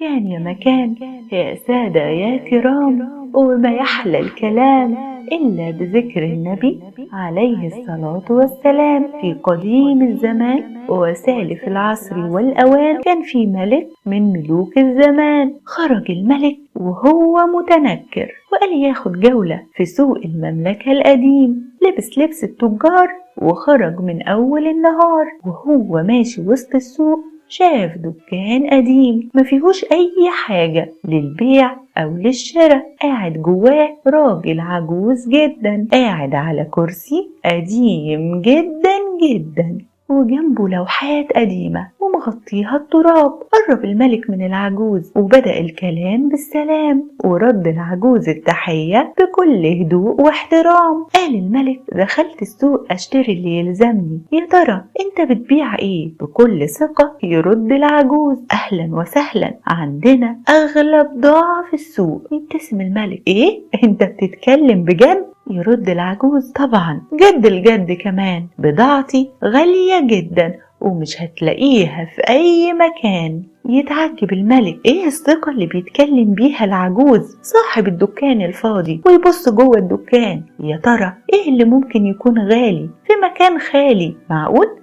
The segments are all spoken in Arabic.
كان يا مكان، يا سادة يا كرام، وما يحلى الكلام إلا بذكر النبي عليه الصلاة والسلام. في قديم الزمان وسالف العصر والأوان، كان في ملك من ملوك الزمان. خرج الملك وهو متنكر وقال ياخد جولة في سوق المملكة القديم. لبس لبس التجار وخرج من أول النهار، وهو ماشي وسط السوق شاف دكان قديم ما فيهوش أي حاجة للبيع أو للشراء. قاعد جواه راجل عجوز جدا، قاعد على كرسي قديم جدا جدا، وجنبه لوحات قديمة ومغطيها التراب. قرب الملك من العجوز وبدأ الكلام بالسلام، ورد العجوز التحية بكل هدوء واحترام. قال الملك: دخلت السوق أشتري اللي يلزمني، يا ترى انت بتبيع ايه؟ بكل ثقة يرد العجوز: أهلا وسهلا، عندنا أغلى بضاعة في السوق. يبتسم الملك: ايه؟ انت بتتكلم بجد؟ يرد العجوز: طبعا جد الجد كمان، بضاعتي غالية جدا ومش هتلاقيها في أي مكان. يتعجب الملك: ايه الثقة اللي بيتكلم بيها العجوز صاحب الدكان الفاضي؟ ويبص جوه الدكان، يا ترى ايه اللي ممكن يكون غالي في مكان خالي؟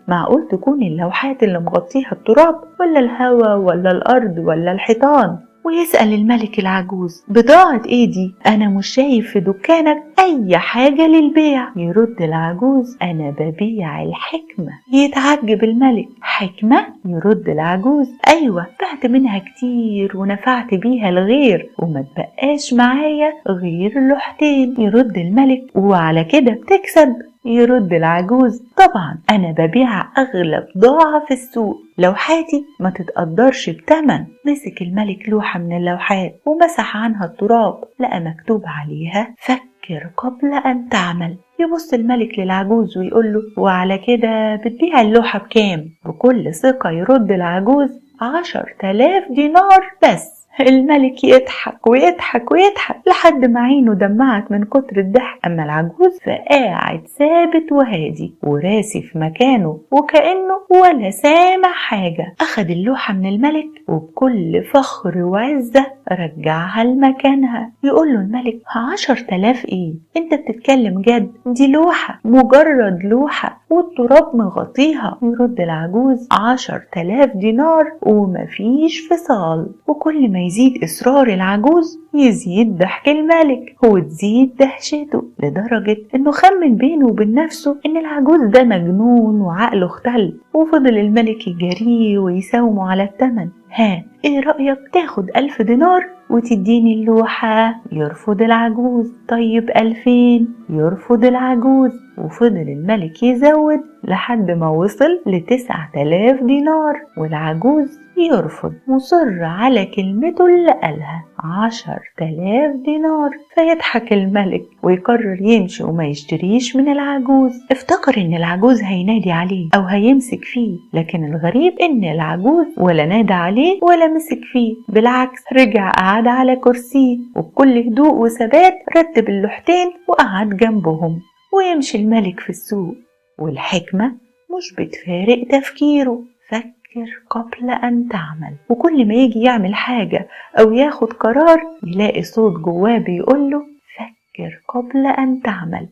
معقول تكون اللوحات اللي مغطيها التراب، ولا الهوا، ولا الأرض، ولا الحيطان؟ ويسأل الملك العجوز: بضاعة ايه دي؟ انا مش شايف في دكانك اي حاجة للبيع. يرد العجوز: انا ببيع الحكمة. يتعجب الملك: حكمة؟ يرد العجوز: ايوه، بعت منها كتير ونفعت بيها الغير وما تبقاش معايا غير لوحتين. يرد الملك: وعلى كده بتكسب؟ يرد العجوز: طبعا انا ببيع اغلى بضاعة في السوق، لوحاتي ما تتقدرش بتمن. مسك الملك لوحة من اللوحات ومسح عنها التراب، لقى مكتوب عليها: فكر قبل ان تعمل. يبص الملك للعجوز ويقول له: وعلى كده بتبيع اللوحة بكام؟ بكل ثقة يرد العجوز: 10,000 دينار بس. الملك يضحك ويضحك ويضحك لحد ما عينه دمعت من كتر الضحك. أما العجوز فقاعد ثابت وهادي وراسي في مكانه وكأنه ولا سامع حاجة. أخد اللوحة من الملك وبكل فخر وعزة رجعها لمكانها. يقول له الملك: 10,000 ايه؟ انت بتتكلم جد؟ دي لوحة، مجرد لوحة، والتراب مغطيها. يرد العجوز: 10,000 دينار ومفيش فصال. وكل ما يزيد إصرار العجوز يزيد ضحك الملك وتزيد دهشته، لدرجة انه خمن بينه وبين نفسه ان العجوز ده مجنون وعقله اختل. وفضل الملك يجاريه ويساومه على الثمن. ها، ايه رأيك تاخد 1000 دينار وتديني اللوحة؟ يرفض العجوز. طيب 2000؟ يرفض العجوز. وفضل الملك يزود لحد ما وصل ل9,000 دينار، والعجوز يرفض، مصر على كلمته اللي قالها: 10,000 دينار. فيضحك الملك ويقرر يمشي وما يشتريش من العجوز. افتكر ان العجوز هينادي عليه او هيمسك فيه، لكن الغريب ان العجوز ولا نادى عليه ولا مسك فيه، بالعكس رجع قعد على كرسيه وبكل هدوء وثبات رتب اللوحتين وقعد جنبهم. ويمشي الملك في السوق والحكمة مش بتفارق تفكيره: فكر قبل أن تعمل. وكل ما يجي يعمل حاجة أو ياخد قرار يلاقي صوت جواه بيقوله: فكر قبل أن تعمل.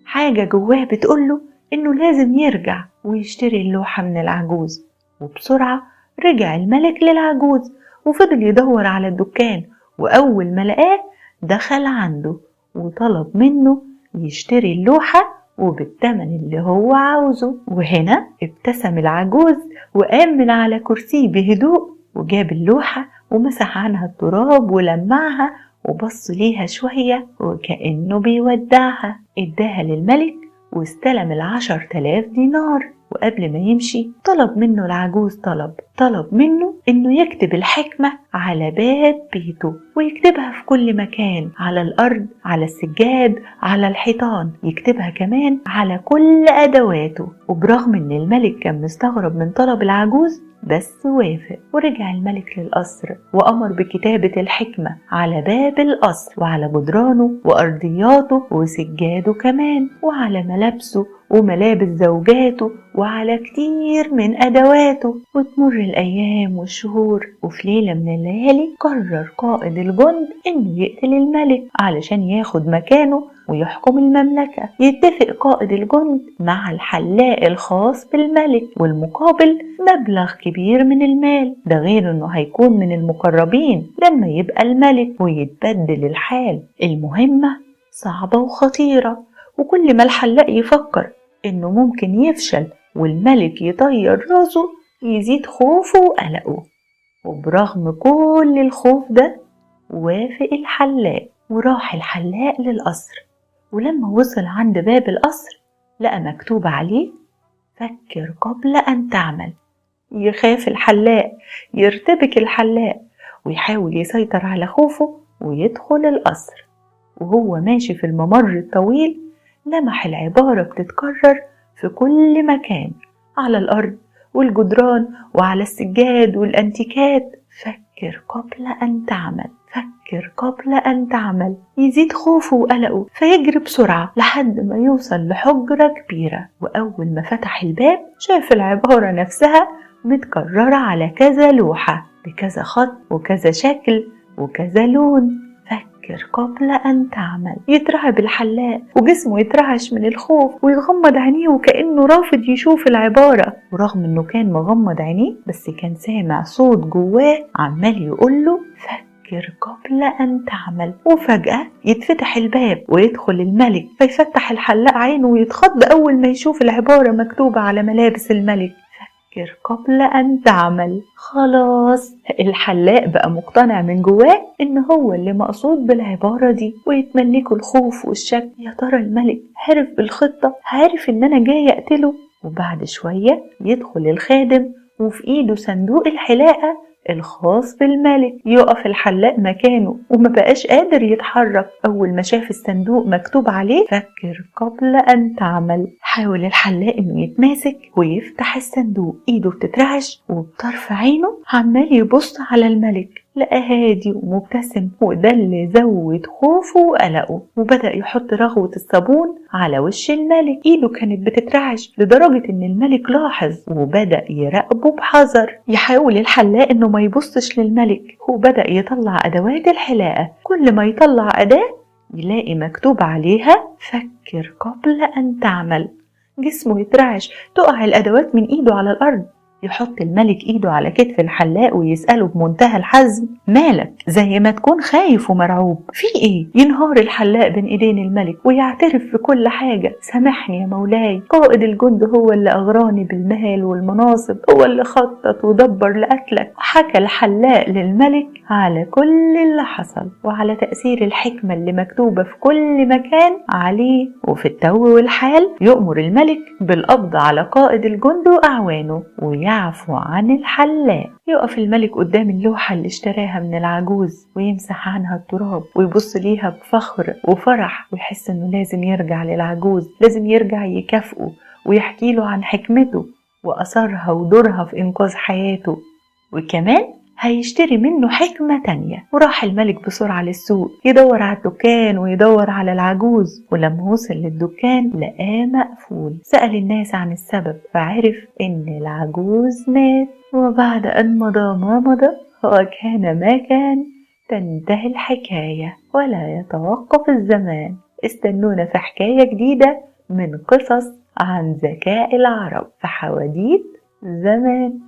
حاجة جواه بتقوله إنه لازم يرجع ويشتري اللوحة من العجوز. وبسرعة رجع الملك للعجوز وفضل يدور على الدكان، وأول ما لقاه دخل عنده وطلب منه يشتري اللوحة وبالثمن اللي هو عاوزه. وهنا ابتسم العجوز وقام من على كرسيه بهدوء وجاب اللوحة ومسح عنها التراب ولمعها وبص ليها شوية وكأنه بيودعها. اداها للملك واستلم 10,000 دينار. وقبل ما يمشي طلب منه العجوز طلب منه انه يكتب الحكمة على باب بيته، ويكتبها في كل مكان، على الارض، على السجاد، على الحيطان، يكتبها كمان على كل ادواته. وبرغم ان الملك كان مستغرب من طلب العجوز بس وافق. ورجع الملك للقصر وأمر بكتابة الحكمة على باب القصر وعلى جدرانه وأرضياته وسجاده كمان وعلى ملابسه وملابس زوجاته وعلى كتير من أدواته. وتمر الأيام والشهور، وفي ليلة من الليالي قرر قائد الجند إنه يقتل الملك علشان ياخد مكانه ويحكم المملكة. يتفق قائد الجند مع الحلاق الخاص بالملك، والمقابل مبلغ كبير من المال، ده غير إنه هيكون من المقربين لما يبقى الملك ويتبدل الحال. المهمة صعبة وخطيرة، وكل ما الحلاق يفكر إنه ممكن يفشل والملك يطير راسه يزيد خوفه وقلقه. وبرغم كل الخوف ده وافق الحلاق، وراح الحلاق للقصر. ولما وصل عند باب القصر لقى مكتوب عليه: فكر قبل أن تعمل. يخاف الحلاق، يرتبك الحلاق، ويحاول يسيطر على خوفه ويدخل القصر. وهو ماشي في الممر الطويل لمح العبارة بتتكرر في كل مكان، على الأرض والجدران وعلى السجاد والأنتيكات: فكر قبل أن تعمل، فكر قبل أن تعمل. يزيد خوفه وقلقه فيجري بسرعة لحد ما يوصل لحجرة كبيرة. وأول ما فتح الباب شاف العبارة نفسها متكررة على كذا لوحة بكذا خط وكذا شكل وكذا لون: فكر قبل أن تعمل. يترعب الحلاق وجسمه يترعش من الخوف ويغمض عينيه وكأنه رافض يشوف العبارة. ورغم أنه كان مغمض عينيه بس كان سامع صوت جواه عمال يقوله: فكر قبل أن تعمل. وفجأة يتفتح الباب ويدخل الملك، فيفتح الحلاق عينه ويتخض أول ما يشوف العبارة مكتوبة على ملابس الملك: فكر قبل أن تعمل. خلاص الحلاق بقى مقتنع من جواه إن هو اللي مقصود بالعبارة دي، ويتملكه الخوف والشك: يا ترى الملك عرف بالخطة، عارف إن أنا جاي أقتله؟ وبعد شوية يدخل الخادم وفي إيده صندوق الحلاقة الخاص بالملك. يقف الحلاق مكانه وما بقاش قادر يتحرك أول ما شاف الصندوق مكتوب عليه: فكر قبل أن تعمل. حاول الحلاق إنه يتماسك ويفتح الصندوق، إيده بتترعش وبطرف عينه عمال يبص على الملك. لقى هادي ومبتسم، وده اللي زود خوفه وقلقه. وبدأ يحط رغوة الصابون على وش الملك. إيده كانت بتترعش لدرجة إن الملك لاحظ وبدأ يراقبه بحذر. يحاول الحلاق إنه ما يبصش للملك، وبدأ يطلع أدوات الحلاقة. كل ما يطلع أداة يلاقي مكتوب عليها: فكر قبل أن تعمل. جسمه يترعش، تقع الأدوات من إيده على الأرض. يحط الملك إيده على كتف الحلاق ويسأله بمنتهى الحزم: مالك؟ زي ما تكون خايف ومرعوب، في إيه؟ ينهار الحلاق بين إيدين الملك ويعترف في كل حاجة: سامحني يا مولاي، قائد الجند هو اللي أغراني بالمال والمناصب، هو اللي خطط ودبر لقتلك. وحكى الحلاق للملك على كل اللي حصل وعلى تأثير الحكمة اللي مكتوبة في كل مكان عليه. وفي التو والحال يؤمر الملك بالقبض على قائد الجند وأعوانه ويعفو عن الحلاق. يقف الملك قدام اللوحة اللي اشتراها من العجوز ويمسح عنها التراب ويبص ليها بفخر وفرح، ويحس انه لازم يرجع للعجوز، لازم يرجع يكافئه ويحكي له عن حكمته وأثرها ودورها في إنقاذ حياته، وكمان هيشتري منه حكمة تانية. وراح الملك بسرعة للسوق يدور على الدكان ويدور على العجوز. ولما وصل للدكان لقاه مقفول. سأل الناس عن السبب فعرف إن العجوز مات. وبعد أن مضى ما مضى وكان ما كان، تنتهي الحكاية ولا يتوقف الزمان. استنونا في حكاية جديدة من قصص عن ذكاء العرب في حواديت زمان.